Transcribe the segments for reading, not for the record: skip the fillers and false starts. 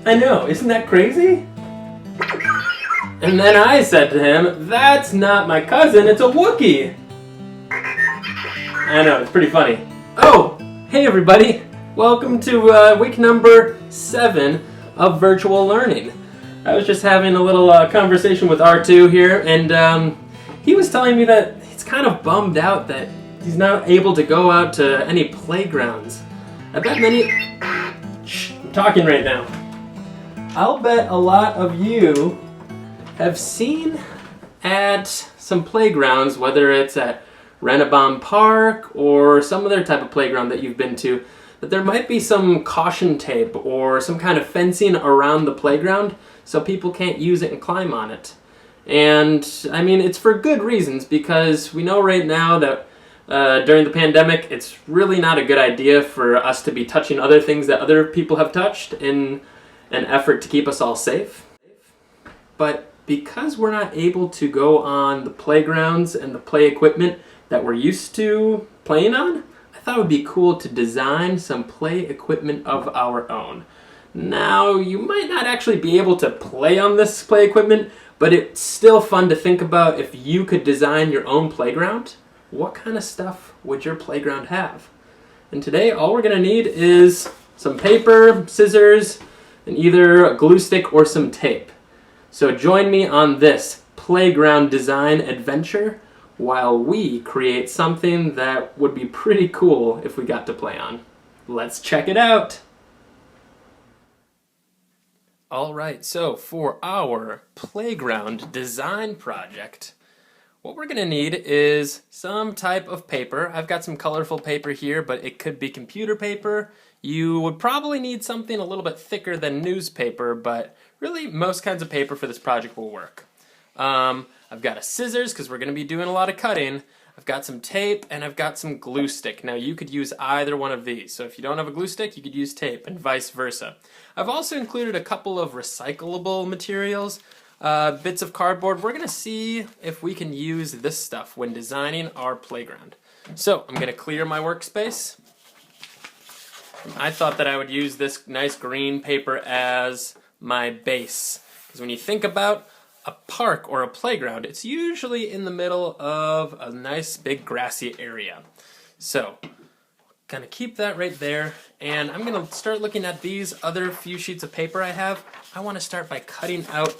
I know, isn't that crazy? And then I said to him, that's not my cousin, it's a Wookiee. I know, it's pretty funny. Oh, hey everybody. Welcome to week number 7 of virtual learning. I was just having a little conversation with R2 here, and he was telling me that he's kind of bummed out that he's not able to go out to any playgrounds. I bet many... Shh, I'm talking right now. I'll bet a lot of you have seen at some playgrounds, whether it's at Rennebaum Park or some other type of playground that you've been to, that there might be some caution tape or some kind of fencing around the playground so people can't use it and climb on it. And I mean, it's for good reasons, because we know right now that during the pandemic, it's really not a good idea for us to be touching other things that other people have touched in an effort to keep us all safe. But because we're not able to go on the playgrounds and the play equipment that we're used to playing on, I thought it would be cool to design some play equipment of our own. Now, you might not actually be able to play on this play equipment, but it's still fun to think about if you could design your own playground. What kind of stuff would your playground have? And today, all we're going to need is some paper, scissors, and either a glue stick or some tape. So join me on this playground design adventure while we create something that would be pretty cool if we got to play on. Let's check it out! Alright, so for our playground design project, what we're going to need is some type of paper. I've got some colorful paper here, but it could be computer paper. You would probably need something a little bit thicker than newspaper, but really most kinds of paper for this project will work. I've got a scissors because we're going to be doing a lot of cutting. I've got some tape and I've got some glue stick. Now you could use either one of these. So if you don't have a glue stick, you could use tape and vice versa. I've also included a couple of recyclable materials, bits of cardboard. We're going to see if we can use this stuff when designing our playground. So I'm going to clear my workspace. I thought that I would use this nice green paper as my base. Because when you think about a park or a playground, it's usually in the middle of a nice big grassy area. So, gonna keep that right there, and I'm gonna start looking at these other few sheets of paper I have. I want to start by cutting out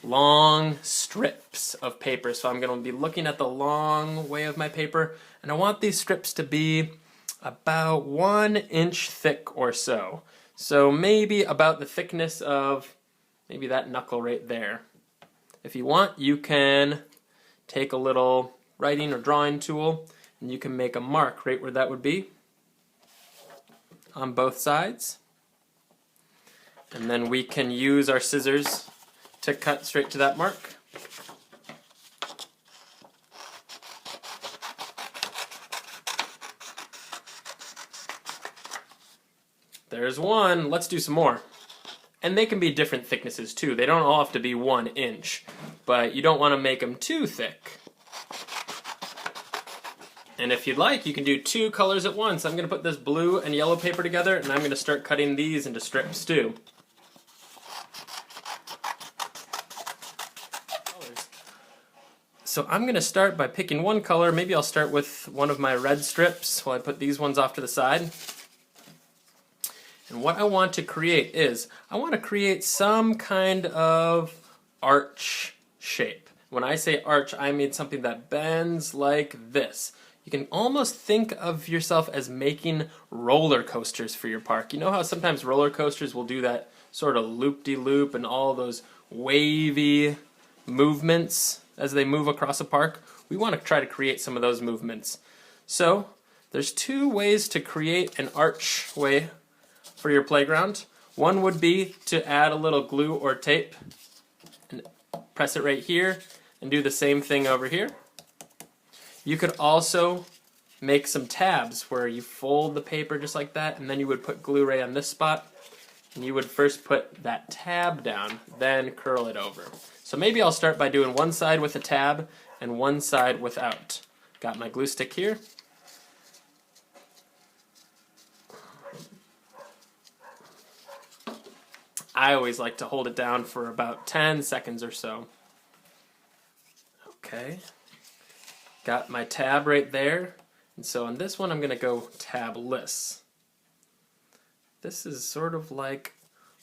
long strips of paper. So I'm gonna be looking at the long way of my paper, and I want these strips to be about 1 inch thick or so. So maybe about the thickness of maybe that knuckle right there. If you want, you can take a little writing or drawing tool and you can make a mark right where that would be on both sides. And then we can use our scissors to cut straight to that mark. There's one. Let's do some more. And they can be different thicknesses too. They don't all have to be 1 inch, but you don't want to make them too thick. And if you'd like, you can do 2 colors at once. I'm going to put this blue and yellow paper together, and I'm going to start cutting these into strips too. So I'm going to start by picking one color. Maybe I'll start with one of my red strips while I put these ones off to the side. And what I want to create is, I want to create some kind of arch shape. When I say arch, I mean something that bends like this. You can almost think of yourself as making roller coasters for your park. You know how sometimes roller coasters will do that sort of loop-de-loop and all those wavy movements as they move across a park? We want to try to create some of those movements. So, there's 2 ways to create an archway for your playground. One would be to add a little glue or tape and press it right here and do the same thing over here. You could also make some tabs where you fold the paper just like that, and then you would put glue right on this spot, and you would first put that tab down, then curl it over. So maybe I'll start by doing one side with a tab and one side without. Got my glue stick here. I always like to hold it down for about 10 seconds or so. Okay, got my tab right there. And so on this one, I'm going to go tabless. This is sort of like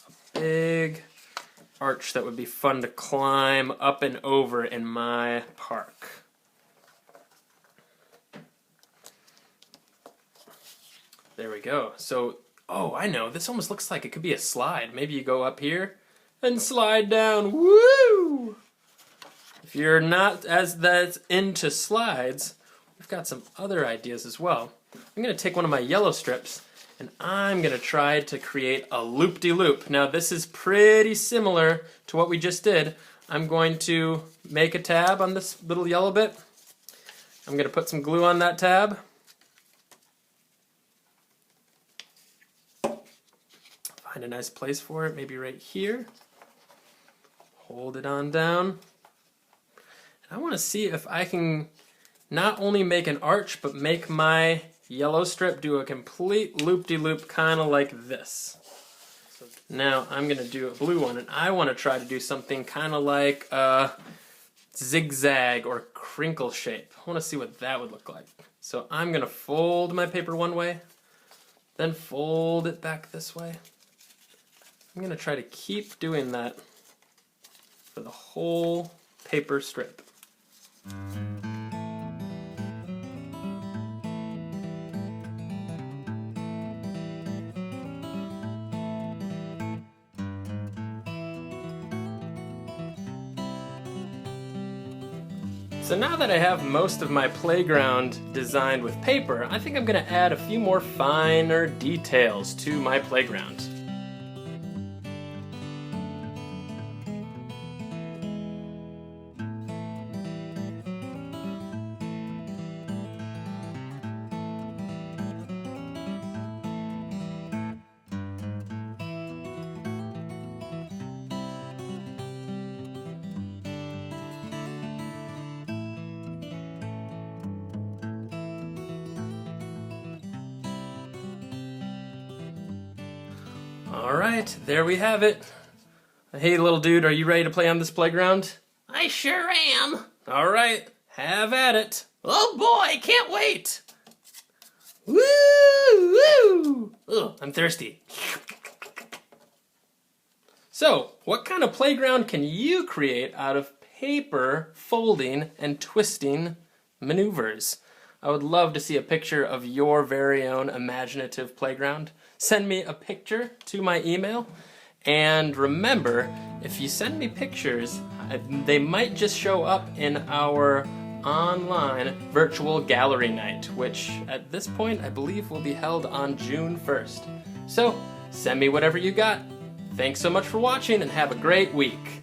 a big arch that would be fun to climb up and over in my park. There we go. So, oh, I know. This almost looks like it could be a slide. Maybe you go up here and slide down. Woo! If you're not as that into slides, we've got some other ideas as well. I'm going to take one of my yellow strips and I'm going to try to create a loop-de-loop. Now this is pretty similar to what we just did. I'm going to make a tab on this little yellow bit. I'm going to put some glue on that tab. Find a nice place for it, maybe right here. Hold it on down. And I want to see if I can not only make an arch, but make my yellow strip do a complete loop-de-loop kind of like this. So now I'm going to do a blue one, and I want to try to do something kind of like a zigzag or crinkle shape. I want to see what that would look like. So I'm going to fold my paper one way, then fold it back this way. I'm going to try to keep doing that for the whole paper strip. So now that I have most of my playground designed with paper, I think I'm going to add a few more finer details to my playground. Alright, there we have it. Hey little dude, are you ready to play on this playground? I sure am. Alright, have at it. Oh boy, can't wait. Woo! Woo! Ugh, I'm thirsty. So, what kind of playground can you create out of paper folding and twisting maneuvers? I would love to see a picture of your very own imaginative playground. Send me a picture to my email. And remember, if you send me pictures, they might just show up in our online virtual gallery night, which at this point I believe will be held on June 1st. So, send me whatever you got. Thanks so much for watching and have a great week.